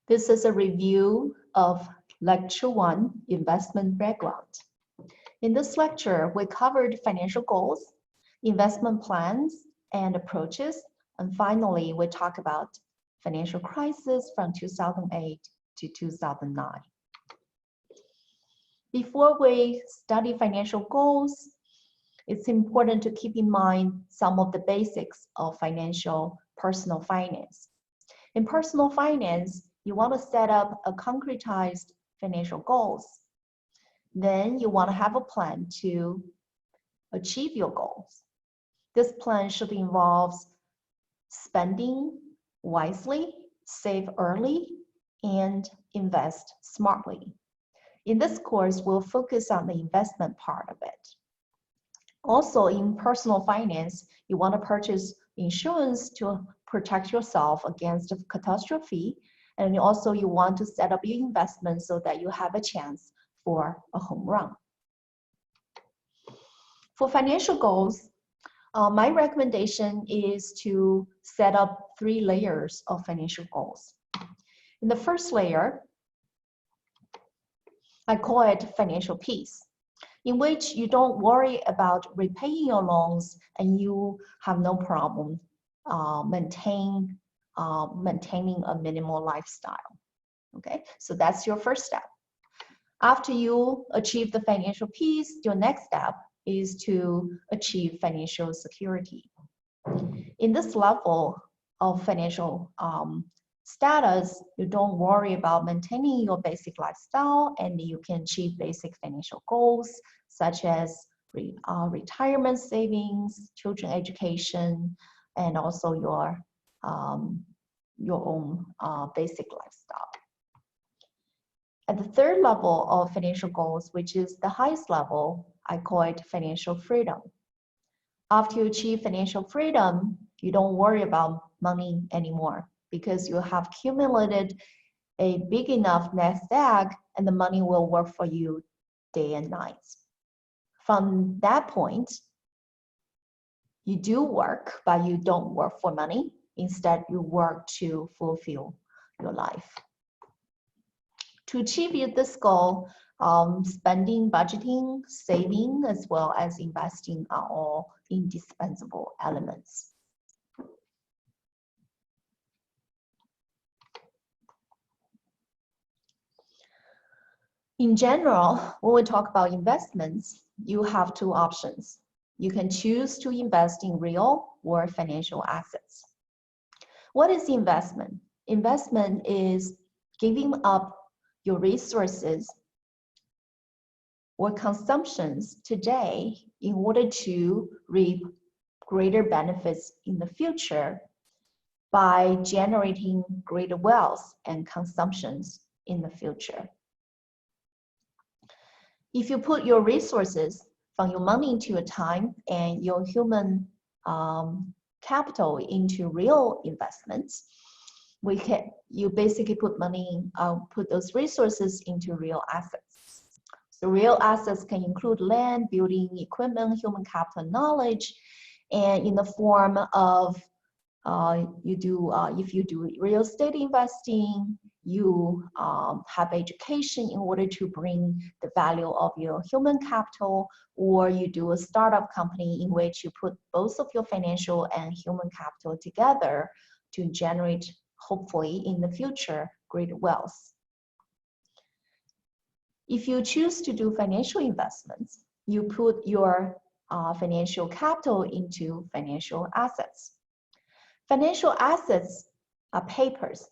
This is a review of Lecture 1, Investment Background. In this lecture, we covered financial goals, investment plans and approaches, and finally, we talk about financial crisis from 2008 to 2009. Before we study financial goals, it's important to keep in mind some of the basics of personal finance. In personal finance, you want to set up a concretized financial goals. Then you want to have a plan to achieve your goals. This plan should involve spending wisely, save early, and invest smartly. In this course, we'll focus on the investment part of it. Also, in personal finance, you want to purchase insurance to protect yourself against catastrophe. And also, you want to set up your investment so that you have a chance for a home run. For financial goals, my recommendation is to set up 3 layers of financial goals. In the first layer, I call it financial peace, in which you don't worry about repaying your loans and you have no problem maintaining a minimal lifestyle. Okay, so that's your first step. After you achieve the financial peace, your next step is to achieve financial security. In this level of financial status, you don't worry about maintaining your basic lifestyle, and you can achieve basic financial goals such as retirement savings, children education, and also your own basic lifestyle. At the third level of financial goals, which is the highest level, I call it financial freedom. After you achieve financial freedom, you don't worry about money anymore because you have accumulated a big enough nest egg and the money will work for you day and night. From that point, you do work, but you don't work for money. Instead, you work to fulfill your life. To achieve this goal, spending, budgeting, saving, as well as investing are all indispensable elements. In general, when we talk about investments, you have 2 options. You can choose to invest in real or financial assets. What is investment? Investment is giving up your resources or consumptions today in order to reap greater benefits in the future by generating greater wealth and consumptions in the future. If you put your resources from your money into your time and your human capital into real investments, you basically put those resources into real assets. So real assets can include land, building, equipment, human capital, knowledge, and in the form of if you do real estate investing, you have education in order to bring the value of your human capital, or you do a startup company in which you put both of your financial and human capital together to generate, hopefully in the future, greater wealth. If you choose to do financial investments, you put your financial capital into financial assets. Financial assets are papers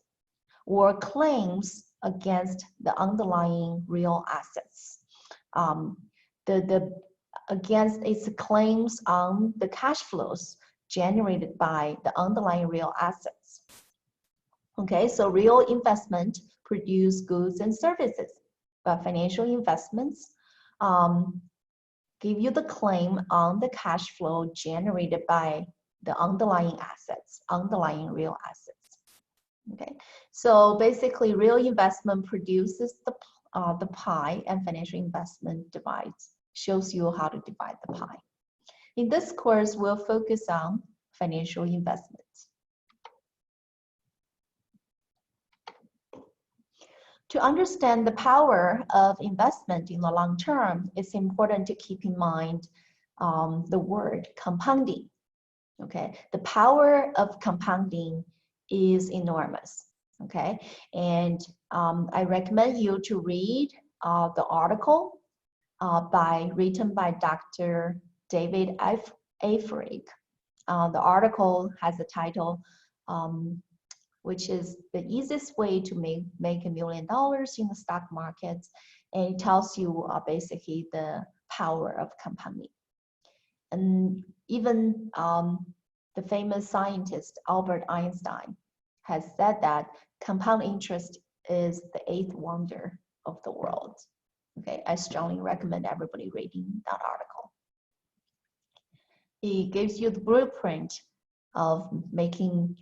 or claims against the underlying real assets. Against its claims on the cash flows generated by the underlying real assets. Okay, so real investment produce goods and services, but financial investments give you the claim on the cash flow generated by the underlying assets, underlying real assets. Okay, so basically real investment produces the pie and financial investment shows you how to divide the pie. In this course, we'll focus on financial investments. To understand the power of investment in the long term, it's important to keep in mind the word compounding. Okay, the power of compounding is enormous. Okay, and I recommend you to read the article written by Dr. David Africk. The article has the title, which is the easiest way to make $1 million in the stock market, and it tells you basically the power of compounding. And even the famous scientist Albert Einstein has said that compound interest is the 8th wonder of the world. Okay, I strongly recommend everybody reading that article. It gives you the blueprint of making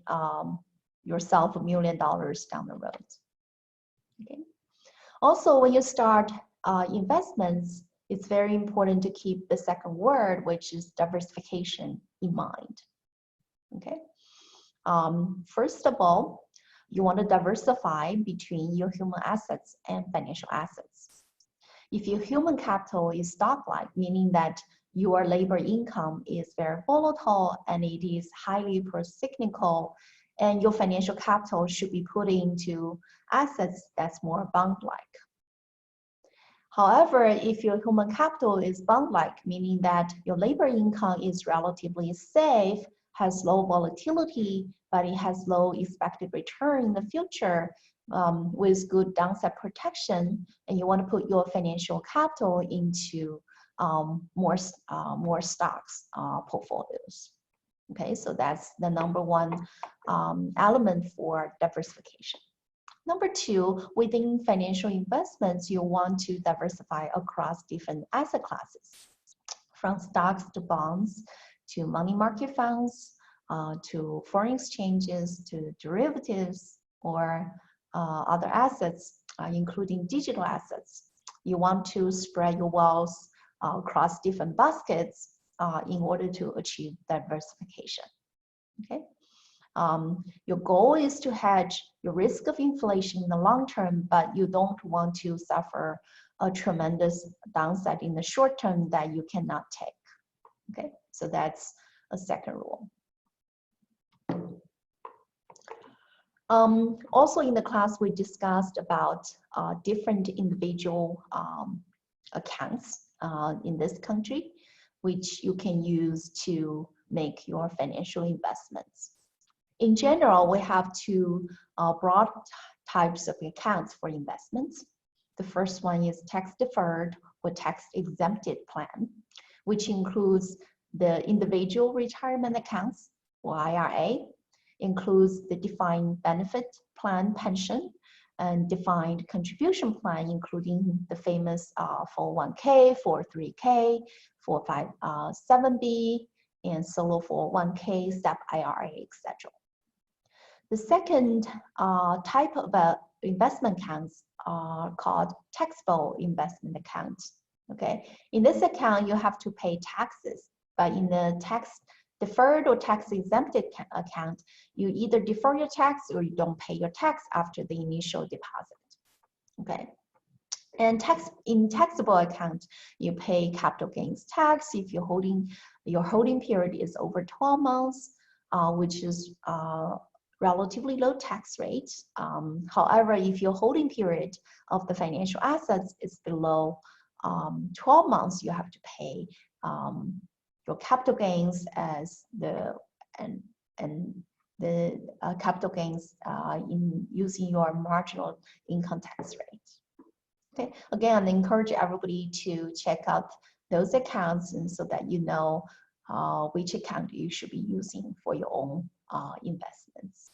yourself $1 million down the road. Okay. Also, when you start investments, it's very important to keep the second word, which is diversification, in mind. Okay. First of all, you want to diversify between your human assets and financial assets. If your human capital is stock-like, meaning that your labor income is very volatile and it is highly procyclical, and your financial capital should be put into assets that's more bond-like. However, if your human capital is bond-like, meaning that your labor income is relatively safe, has low volatility, but it has low expected return in the future with good downside protection, and you want to put your financial capital into more stocks portfolios. Okay, so that's the number one element for diversification. Number two, within financial investments, you want to diversify across different asset classes, from stocks to bonds, to money market funds, to foreign exchanges, to derivatives, or other assets, including digital assets. You want to spread your wealth across different baskets in order to achieve diversification. Okay. Your goal is to hedge your risk of inflation in the long term, but you don't want to suffer a tremendous downside in the short term that you cannot take. Okay, so that's a second rule. Also in the class, we discussed about different individual accounts in this country, which you can use to make your financial investments. In general, we have two broad types of accounts for investments. The first one is tax-deferred or tax-exempted plan, which includes the individual retirement accounts, or IRA, includes the defined benefit plan pension, and defined contribution plan, including the famous 401k, 403k, 457b, and solo 401k, SEP IRA, etc. The second type of investment accounts are called taxable investment accounts. Okay, in this account, you have to pay taxes, but in the tax-deferred or tax-exempted account, you either defer your tax or you don't pay your tax after the initial deposit. Okay, and in taxable account, you pay capital gains tax if your holding period is over 12 months, which is relatively low tax rate. However, if your holding period of the financial assets is below 12 months, you have to pay your capital gains as the capital gains in using your marginal income tax rate. Okay, again, I encourage everybody to check out those accounts, and so that you know which account you should be using for your own investments.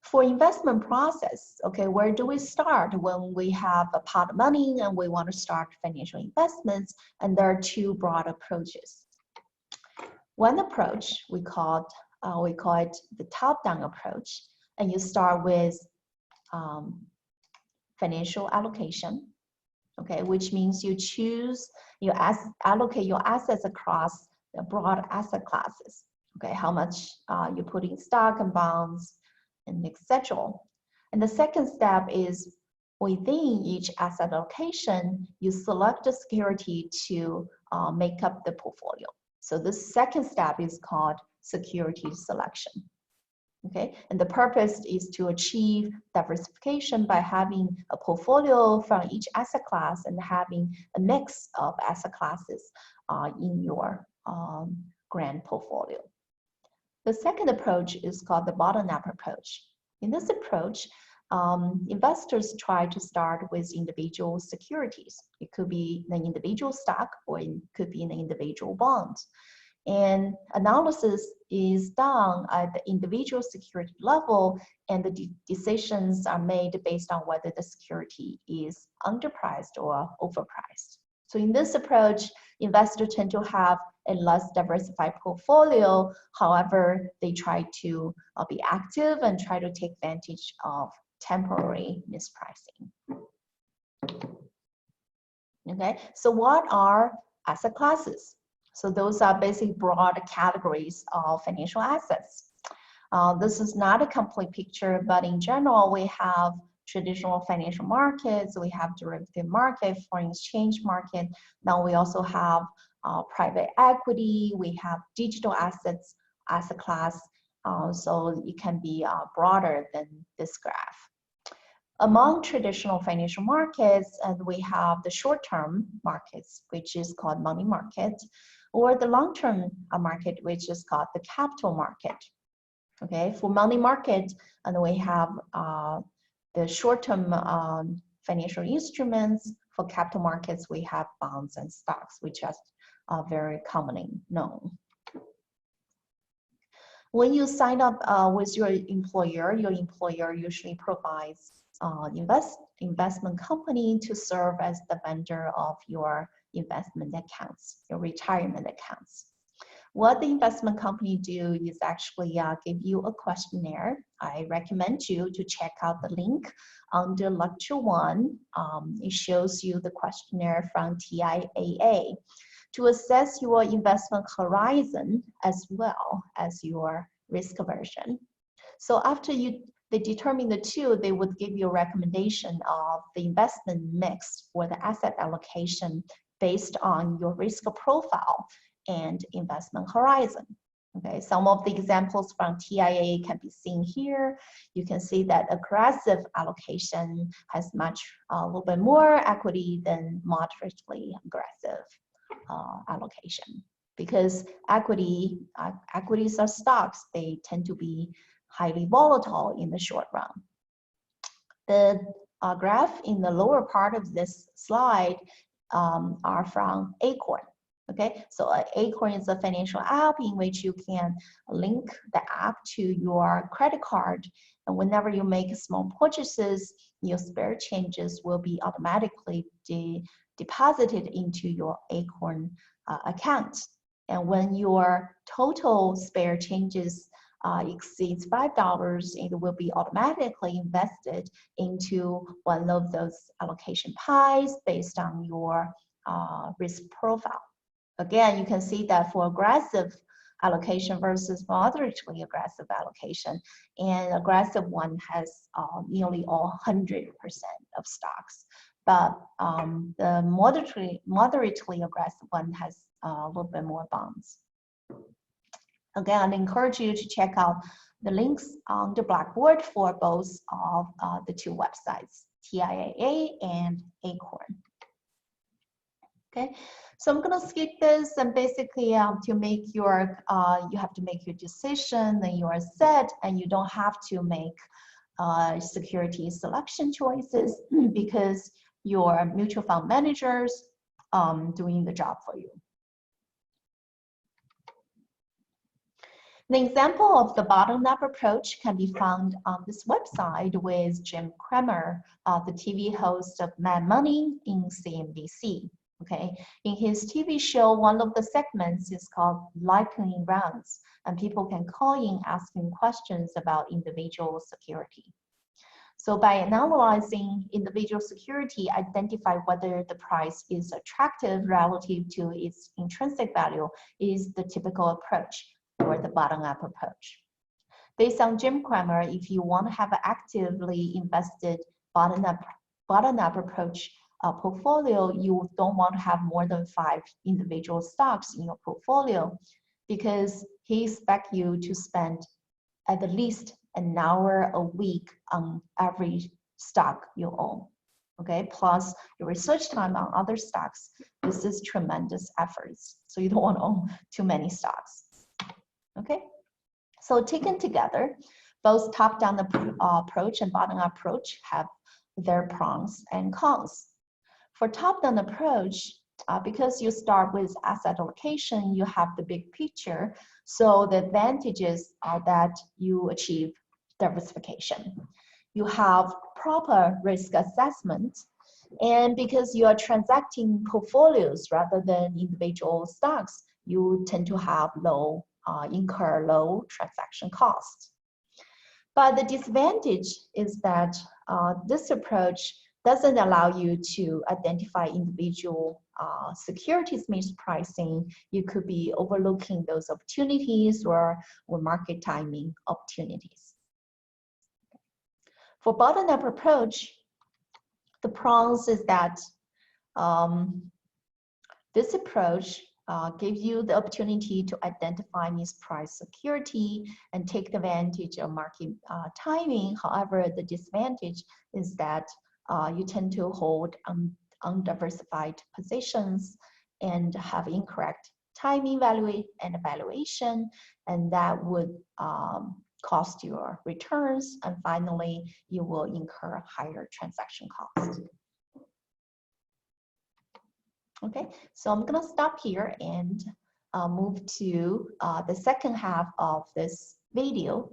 For investment process, okay, where do we start when we have a pot of money and we want to start financial investments? And there are two broad approaches. One approach we call it the top-down approach, and you start with financial allocation, okay, which means you allocate your assets across the broad asset classes. Okay, how much you put in stock and bonds, and etc. And the second step is within each asset allocation, you select a security to make up the portfolio. So the second step is called security selection. Okay, and the purpose is to achieve diversification by having a portfolio from each asset class and having a mix of asset classes in your grand portfolio. The second approach is called the bottom-up approach. In this approach, investors try to start with individual securities. It could be an individual stock or it could be an individual bond. And analysis is done at the individual security level, and the decisions are made based on whether the security is underpriced or overpriced. So in this approach, investors tend to have a less diversified portfolio. However, they try to be active and try to take advantage of temporary mispricing. Okay, so what are asset classes? So those are basically broad categories of financial assets. This is not a complete picture, but in general, we have traditional financial markets, we have derivative market, foreign exchange market. Now we also have private equity, we have digital assets, asset class. So it can be broader than this graph. Among traditional financial markets, and we have the short-term markets, which is called money market, or the long-term market, which is called the capital market. Okay, for money market, and we have the short-term financial instruments. For capital markets, we have bonds and stocks, which are very commonly known. When you sign up with your employer usually provides investment company to serve as the vendor of your investment accounts, your retirement accounts. What the investment company do is actually give you a questionnaire. I recommend you to check out the link under lecture 1. It shows you the questionnaire from TIAA to assess your investment horizon as well as your risk aversion. So after they determine the two, they would give you a recommendation of the investment mix or the asset allocation based on your risk profile and investment horizon. Okay, some of the examples from TIAA can be seen here. You can see that aggressive allocation has a little bit more equity than moderately aggressive allocation, because equities are stocks. They tend to be highly volatile in the short run. The graph in the lower part of this slide are from Acorn. Okay, so Acorn is a financial app in which you can link the app to your credit card, and whenever you make small purchases, your spare changes will be automatically deposited into your Acorn account. And when your total spare changes exceeds $5, it will be automatically invested into one of those allocation pies based on your risk profile. Again, you can see that for aggressive allocation versus moderately aggressive allocation, and aggressive one has nearly all 100% of stocks, but the moderately aggressive one has a little bit more bonds. Again, I encourage you to check out the links on the Blackboard for both of the two websites, TIAA and Acorn. Okay, so I'm gonna skip this, and basically to make your, you have to make your decision, and you are set, and you don't have to make security selection choices because your mutual fund managers doing the job for you. The example of the bottom-up approach can be found on this website with Jim Cramer, the TV host of Mad Money in CNBC. Okay, in his TV show, one of the segments is called Lightning Rounds, and people can call in asking questions about individual security. So by analyzing individual security, identify whether the price is attractive relative to its intrinsic value is the typical approach or the bottom-up approach. Based on Jim Cramer, if you want to have an actively invested bottom-up approach portfolio, you don't want to have more than 5 individual stocks in your portfolio, because he expects you to spend at least an hour a week on every stock you own. Okay, plus your research time on other stocks. This is tremendous efforts. So you don't want to own too many stocks. Okay, so taken together, both top-down approach and bottom-up approach have their pros and cons. For top-down approach, because you start with asset allocation, you have the big picture. So the advantages are that you achieve diversification. You have proper risk assessment, and because you are transacting portfolios rather than individual stocks, you tend to have incur low transaction costs. But the disadvantage is that this approach doesn't allow you to identify individual securities mispricing. You could be overlooking those opportunities or market timing opportunities. For bottom-up approach, the pros is that this approach gives you the opportunity to identify mispriced security and take advantage of market timing. However, the disadvantage is that you tend to hold undiversified positions and have incorrect timing and evaluation, and that would cost your returns, and finally, you will incur higher transaction costs. Okay, so I'm gonna stop here and move to the second half of this video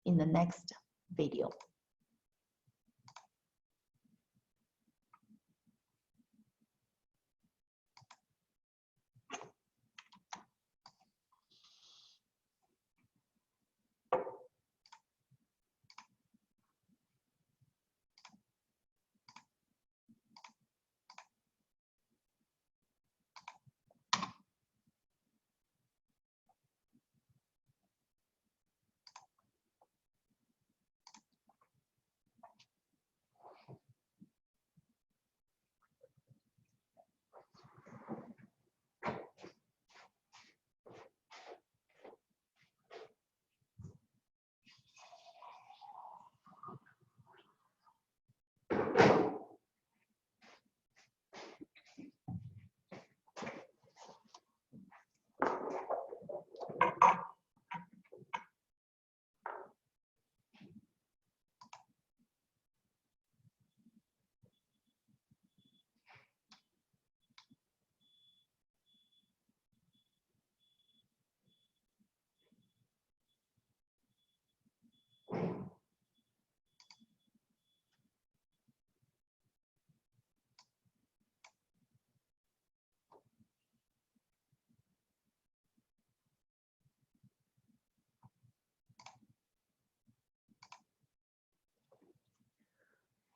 in the next video.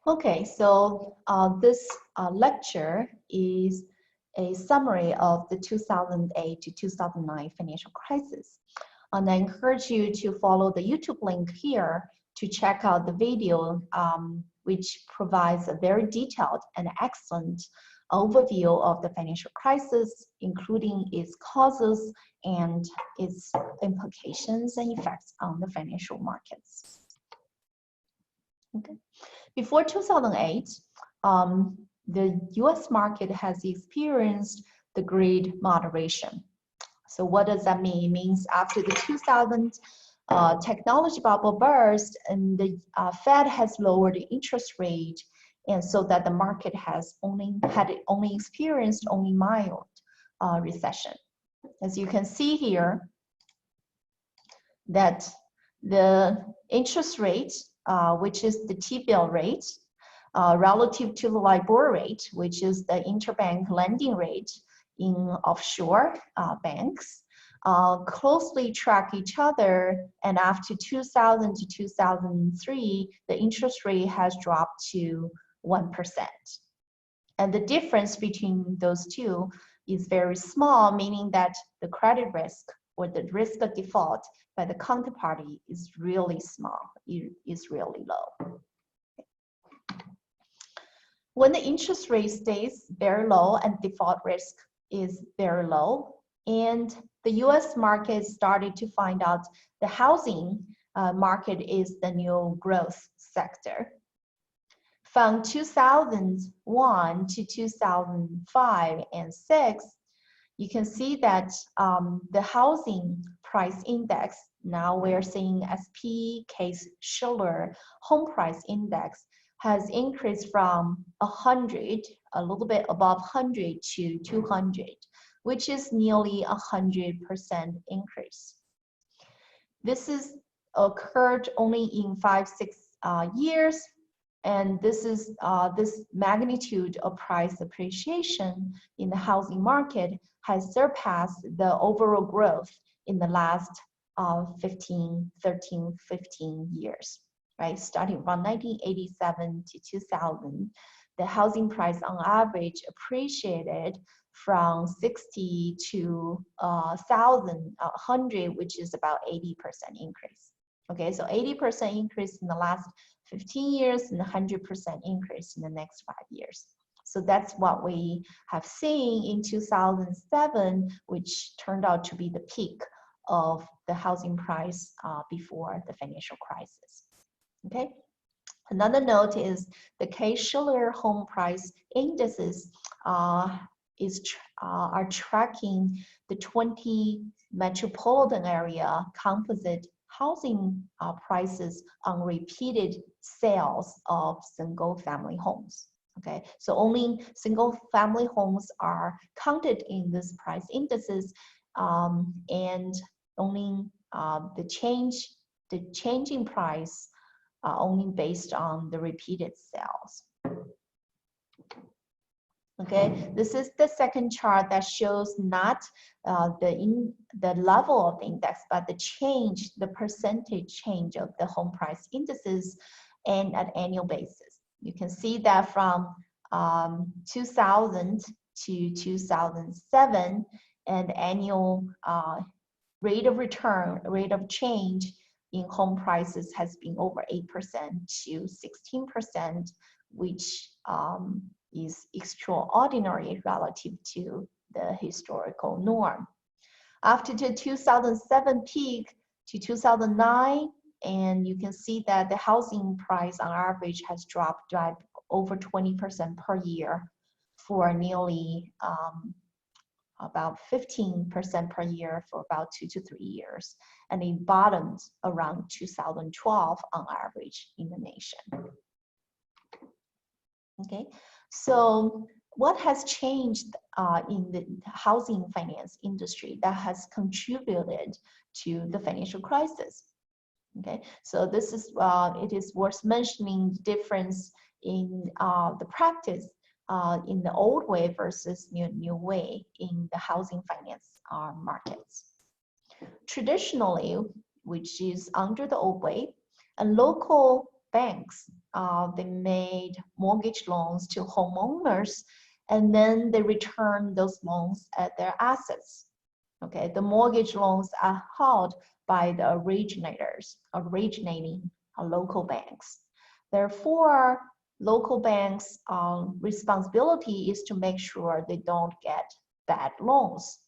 Okay, so this lecture is a summary of the 2008 to 2009 financial crisis. And I encourage you to follow the YouTube link here to check out the video, which provides a very detailed and excellent overview of the financial crisis, including its causes and its implications and effects on the financial markets. Okay. Before 2008, the US market has experienced the great moderation. So what does that mean? It means after the 2000 technology bubble burst, and the Fed has lowered the interest rate, and so that the market has only experienced mild recession. As you can see here, that the interest rate, which is the T-bill rate, relative to the LIBOR rate, which is the interbank lending rate in offshore banks, closely track each other. And after 2000 to 2003, the interest rate has dropped to 1%. And the difference between those two is very small, meaning that the credit risk or the risk of default by the counterparty is really small, is really low. When the interest rate stays very low and default risk is very low, and the US market started to find out the housing market is the new growth sector. From 2001 to 2005 and 6, you can see that the housing price index, now we're seeing SP Case-Shiller home price index, has increased from 100, a little bit above 100 to 200, which is nearly 100% increase. This is occurred only in 5-6 years, and this is this magnitude of price appreciation in the housing market has surpassed the overall growth in the last 15 years, right? Starting from 1987 to 2000, the housing price on average appreciated from 60 to 1,100, which is about 80% increase. Okay, so 80% increase in the last 15 years and 100% increase in the next 5 years. So that's what we have seen in 2007, which turned out to be the peak of the housing price before the financial crisis. Okay. Another note is the Case-Shiller home price indices are tracking the 20 metropolitan area composite housing prices on repeated sales of single-family homes. Okay, so only single-family homes are counted in this price indices, and only the changing price only based on the repeated sales. Okay, this is the second chart that shows not the level of the index, but the change, the percentage change of the home price indices and at annual basis. You can see that from 2000 to 2007, and the annual rate of return, rate of change in home prices has been over 8% to 16%, which is extraordinary relative to the historical norm. After the 2007 peak to 2009, and you can see that the housing price on average has dropped by over 20% per year for nearly about 15% per year for about 2 to 3 years, and it bottomed around 2012 on average in the nation. Okay, so what has changed in the housing finance industry that has contributed to the financial crisis? Okay, so this is it is worth mentioning the difference in the practice in the old way versus new way in the housing finance markets. Traditionally, which is under the old way, and local banks, they made mortgage loans to homeowners, and then they return those loans as their assets. Okay, the mortgage loans are held by the originating local banks. Therefore, local banks' responsibility is to make sure they don't get bad loans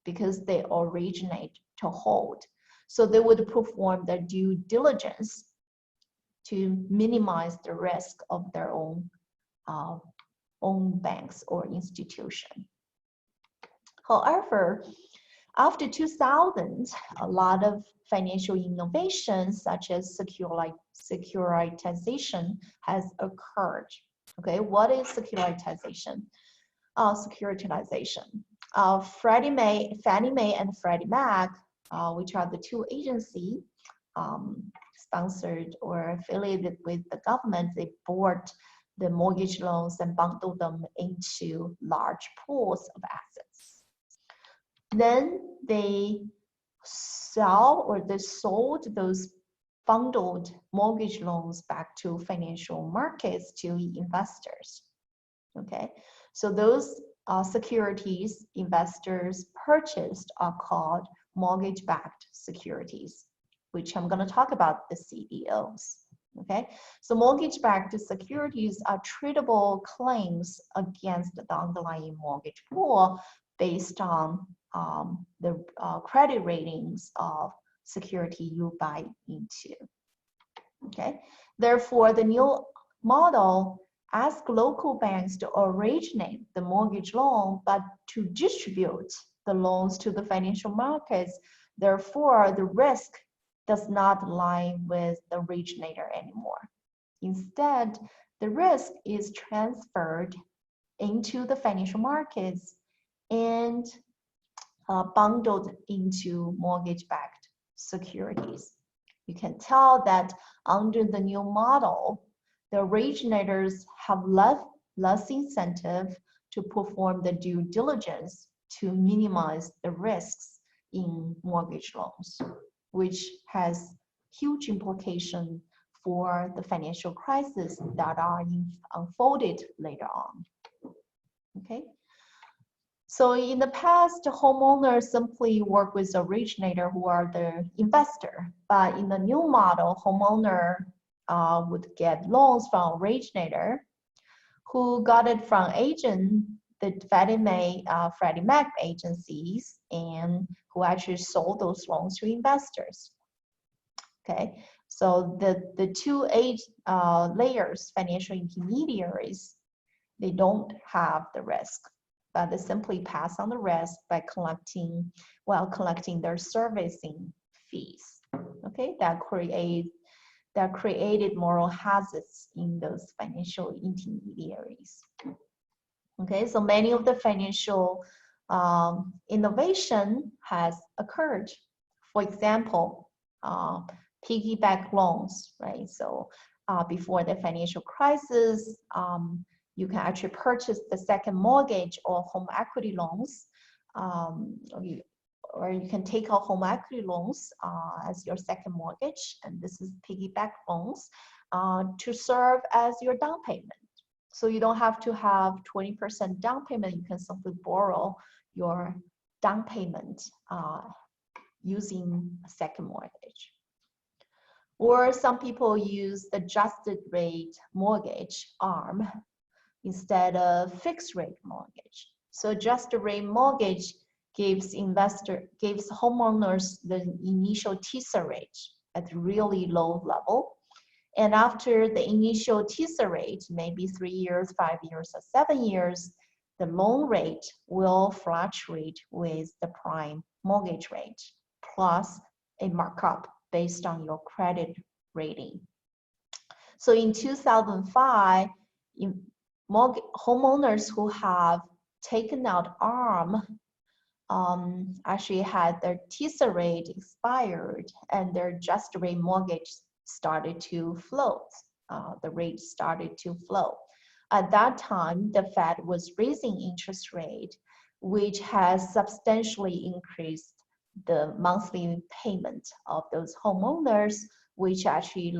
because they originate to hold. So they would perform their due diligence to minimize the risk of their own banks or institution. However, after 2000, a lot of financial innovations such as securitization has occurred. Okay, what is securitization? Securitization. Fannie Mae and Freddie Mac, which are the two agencies sponsored or affiliated with the government, they bought the mortgage loans and bundled them into large pools of assets. Then they sold those bundled mortgage loans back to financial markets, to investors. Okay, so those securities investors purchased are called mortgage-backed securities, which I'm going to talk about the CDOs. Okay, so mortgage-backed securities are treatable claims against the underlying mortgage pool based on the credit ratings of security you buy into. Okay, therefore, the new model asks local banks to originate the mortgage loan, but to distribute the loans to the financial markets. Therefore, the risk does not lie with the originator anymore. Instead, the risk is transferred into the financial markets and bundled into mortgage-backed securities. You can tell that under the new model, the originators have less incentive to perform the due diligence to minimize the risks in mortgage loans, which has huge implication for the financial crisis that are unfolded later on. Okay. So in the past, homeowners simply work with the originator who are the investor. But in the new model, homeowner would get loans from originator who got it from agent, the Freddie Mac agencies, and who actually sold those loans to investors. Okay, so the two layers, financial intermediaries, they don't have the risk, but they simply pass on the risk by collecting their servicing fees. Okay, that created moral hazards in those financial intermediaries. Okay, so many of the financial innovation has occurred. For example, piggyback loans, right? So before the financial crisis, you can actually purchase the second mortgage or home equity loans, or you can take out home equity loans as your second mortgage, and this is piggyback loans to serve as your down payment. So you don't have to have 20% down payment. You can simply borrow your down payment using a second mortgage. Or some people use the adjusted rate mortgage arm instead of fixed rate mortgage. So adjusted rate mortgage gives homeowners the initial teaser rate at a really low level. And after the initial teaser rate, maybe 3 years, 5 years, or 7 years, the loan rate will fluctuate with the prime mortgage rate plus a markup based on your credit rating. So in 2005, homeowners who have taken out ARM actually had their teaser rate expired and their adjusted rate mortgage started to float. The rate started to flow. At that time, the Fed was raising interest rate, which has substantially increased the monthly payment of those homeowners, which actually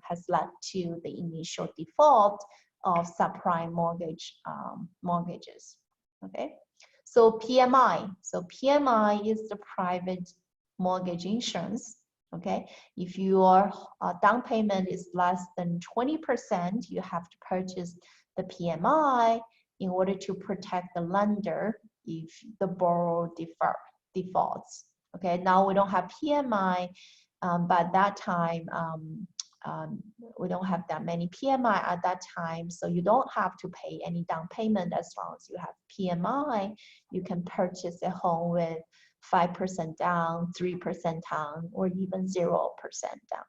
has led to the initial default of subprime mortgages. Okay, so PMI. So PMI is the private mortgage insurance. Okay, if your down payment is less than 20%, you have to purchase the PMI in order to protect the lender if the borrower defaults. Okay, now we don't have PMI, but at that time, we don't have that many PMI at that time, so you don't have to pay any down payment as long as you have PMI. You can purchase a home with 5% down, 3% down, or even 0% down.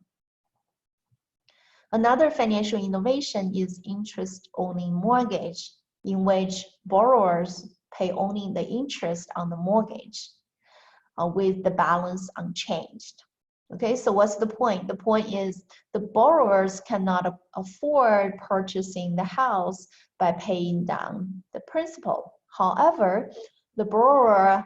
Another financial innovation is interest-only mortgage, in which borrowers pay only the interest on the mortgage with the balance unchanged. Okay, so what's the point? The point is the borrowers cannot afford purchasing the house by paying down the principal. However, the borrower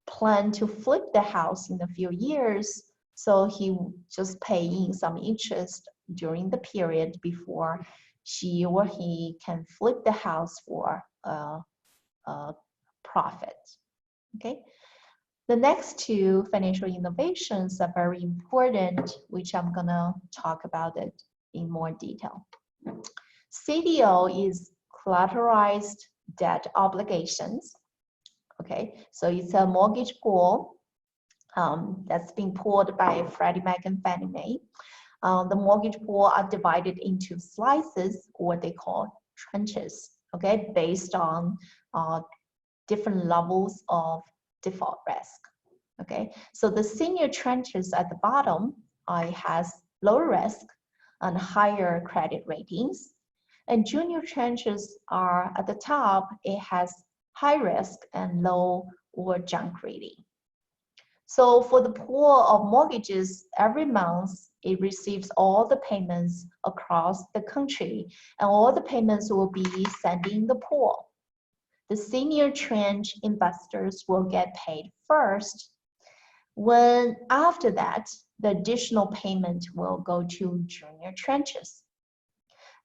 plan to flip the house in a few years, so he just paying some interest during the period before she or he can flip the house for a profit. Okay, The next two financial innovations are very important, which I'm gonna talk about it in more detail. CDO is collateralized debt obligations. Okay, so it's a mortgage pool that's being pooled by Freddie Mac and Fannie Mae. The mortgage pool are divided into slices, or they call tranches, okay, based on different levels of default risk. Okay, so the senior tranches at the bottom has lower risk and higher credit ratings, and junior tranches are at the top. It has high risk and low or junk rating. So for the pool of mortgages, every month it receives all the payments across the country, and all the payments will be sent in the pool. The senior tranche investors will get paid first. When after that, the additional payment will go to junior tranches.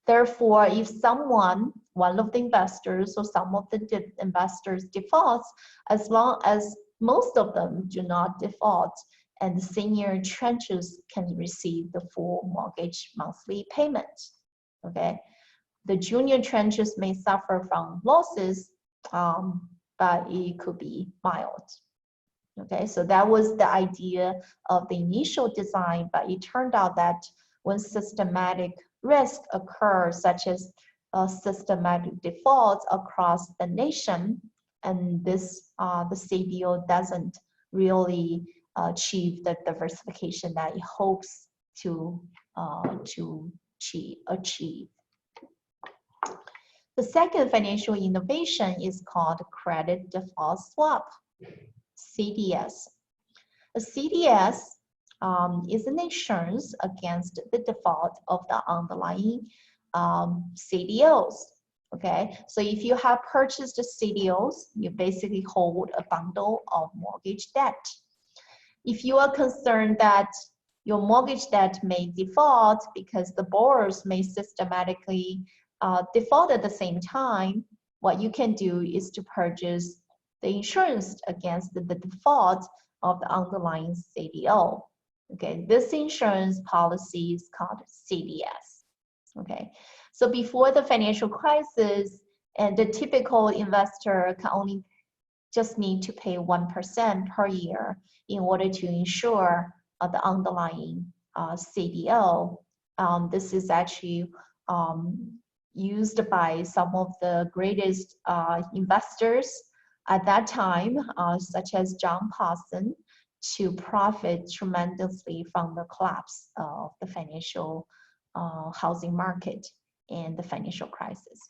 Therefore, if one of the investors or some of the investors defaults, as long as most of them do not default, and the senior tranches can receive the full mortgage monthly payment. Okay, the junior tranches may suffer from losses, but it could be mild. Okay, so that was the idea of the initial design, but it turned out that when systematic risk occurs, such as systematic defaults across the nation, and this the CDO doesn't really achieve the diversification that it hopes to achieve. The second financial innovation is called credit default swap, CDS. A CDS is an insurance against the default of the underlying CDOs. Okay, so if you have purchased CDOs, you basically hold a bundle of mortgage debt. If you are concerned that your mortgage debt may default because the borrowers may systematically default at the same time, what you can do is to purchase the insurance against the default of the underlying CDO. Okay, this insurance policy is called CDS. Okay, so before the financial crisis, and the typical investor can only just need to pay 1% per year in order to insure the underlying CDO. This is actually used by some of the greatest investors at that time, such as Jiang to profit tremendously from the collapse of the financial housing market and the financial crisis.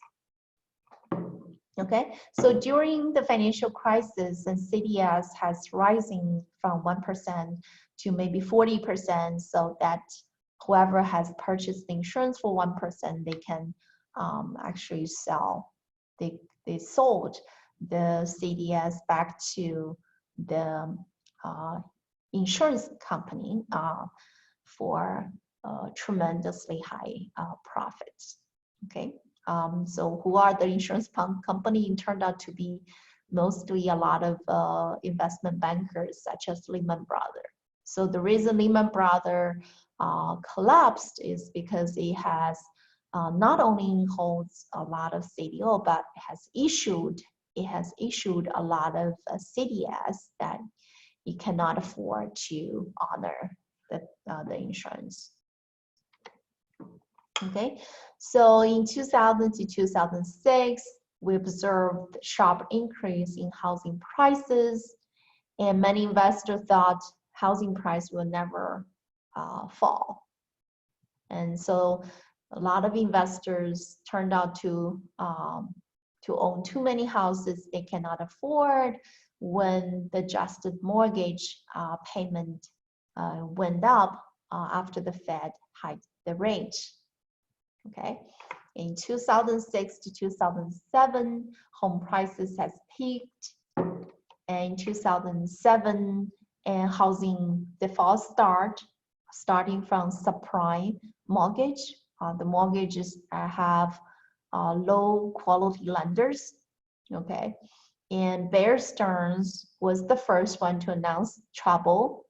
Okay, so during the financial crisis, and CDS has rising from 1% to maybe 40%, so that whoever has purchased the insurance for 1%, they can actually sell. They sold the CDS back to the insurance company for tremendously high profits. Okay, so who are the insurance company? It turned out to be mostly a lot of investment bankers, such as Lehman Brothers. So the reason Lehman Brothers collapsed is because it has not only holds a lot of CDO, but it has issued a lot of CDS that it cannot afford to honor the insurance. Okay, so in 2000 to 2006, we observed a sharp increase in housing prices, and many investors thought housing price will never fall. And so a lot of investors turned out to own too many houses they cannot afford when the adjusted mortgage payment went up after the Fed hiked the rate. Okay, in 2006 to 2007, home prices has peaked. And in 2007, and housing default starting from subprime mortgage. The mortgages have low quality lenders. Okay, and Bear Stearns was the first one to announce trouble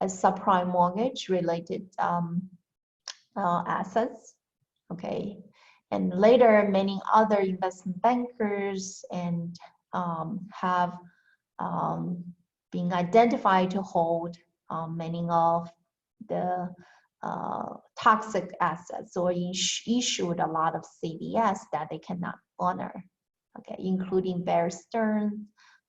as subprime mortgage related assets. Okay, and later many other investment bankers and have been identified to hold many of the toxic assets, or issued a lot of CDS that they cannot honor. Okay, including Bear Stearns,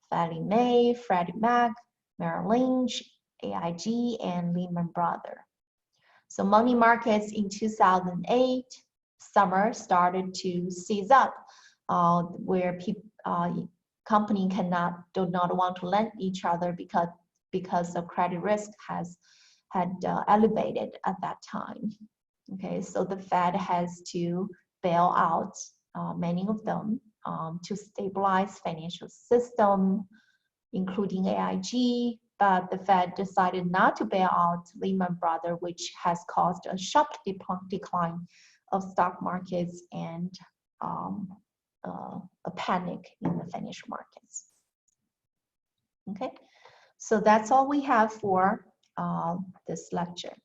Fannie Mae, Freddie Mac, Merrill Lynch, AIG, and Lehman Brothers. So money markets in 2008 summer started to seize up, where company do not want to lend each other because the credit risk had elevated at that time. Okay, so the Fed has to bail out many of them to stabilize financial system, including AIG, but the Fed decided not to bail out Lehman Brothers, which has caused a sharp decline of stock markets and a panic in the financial markets. Okay, so that's all we have for this lecture.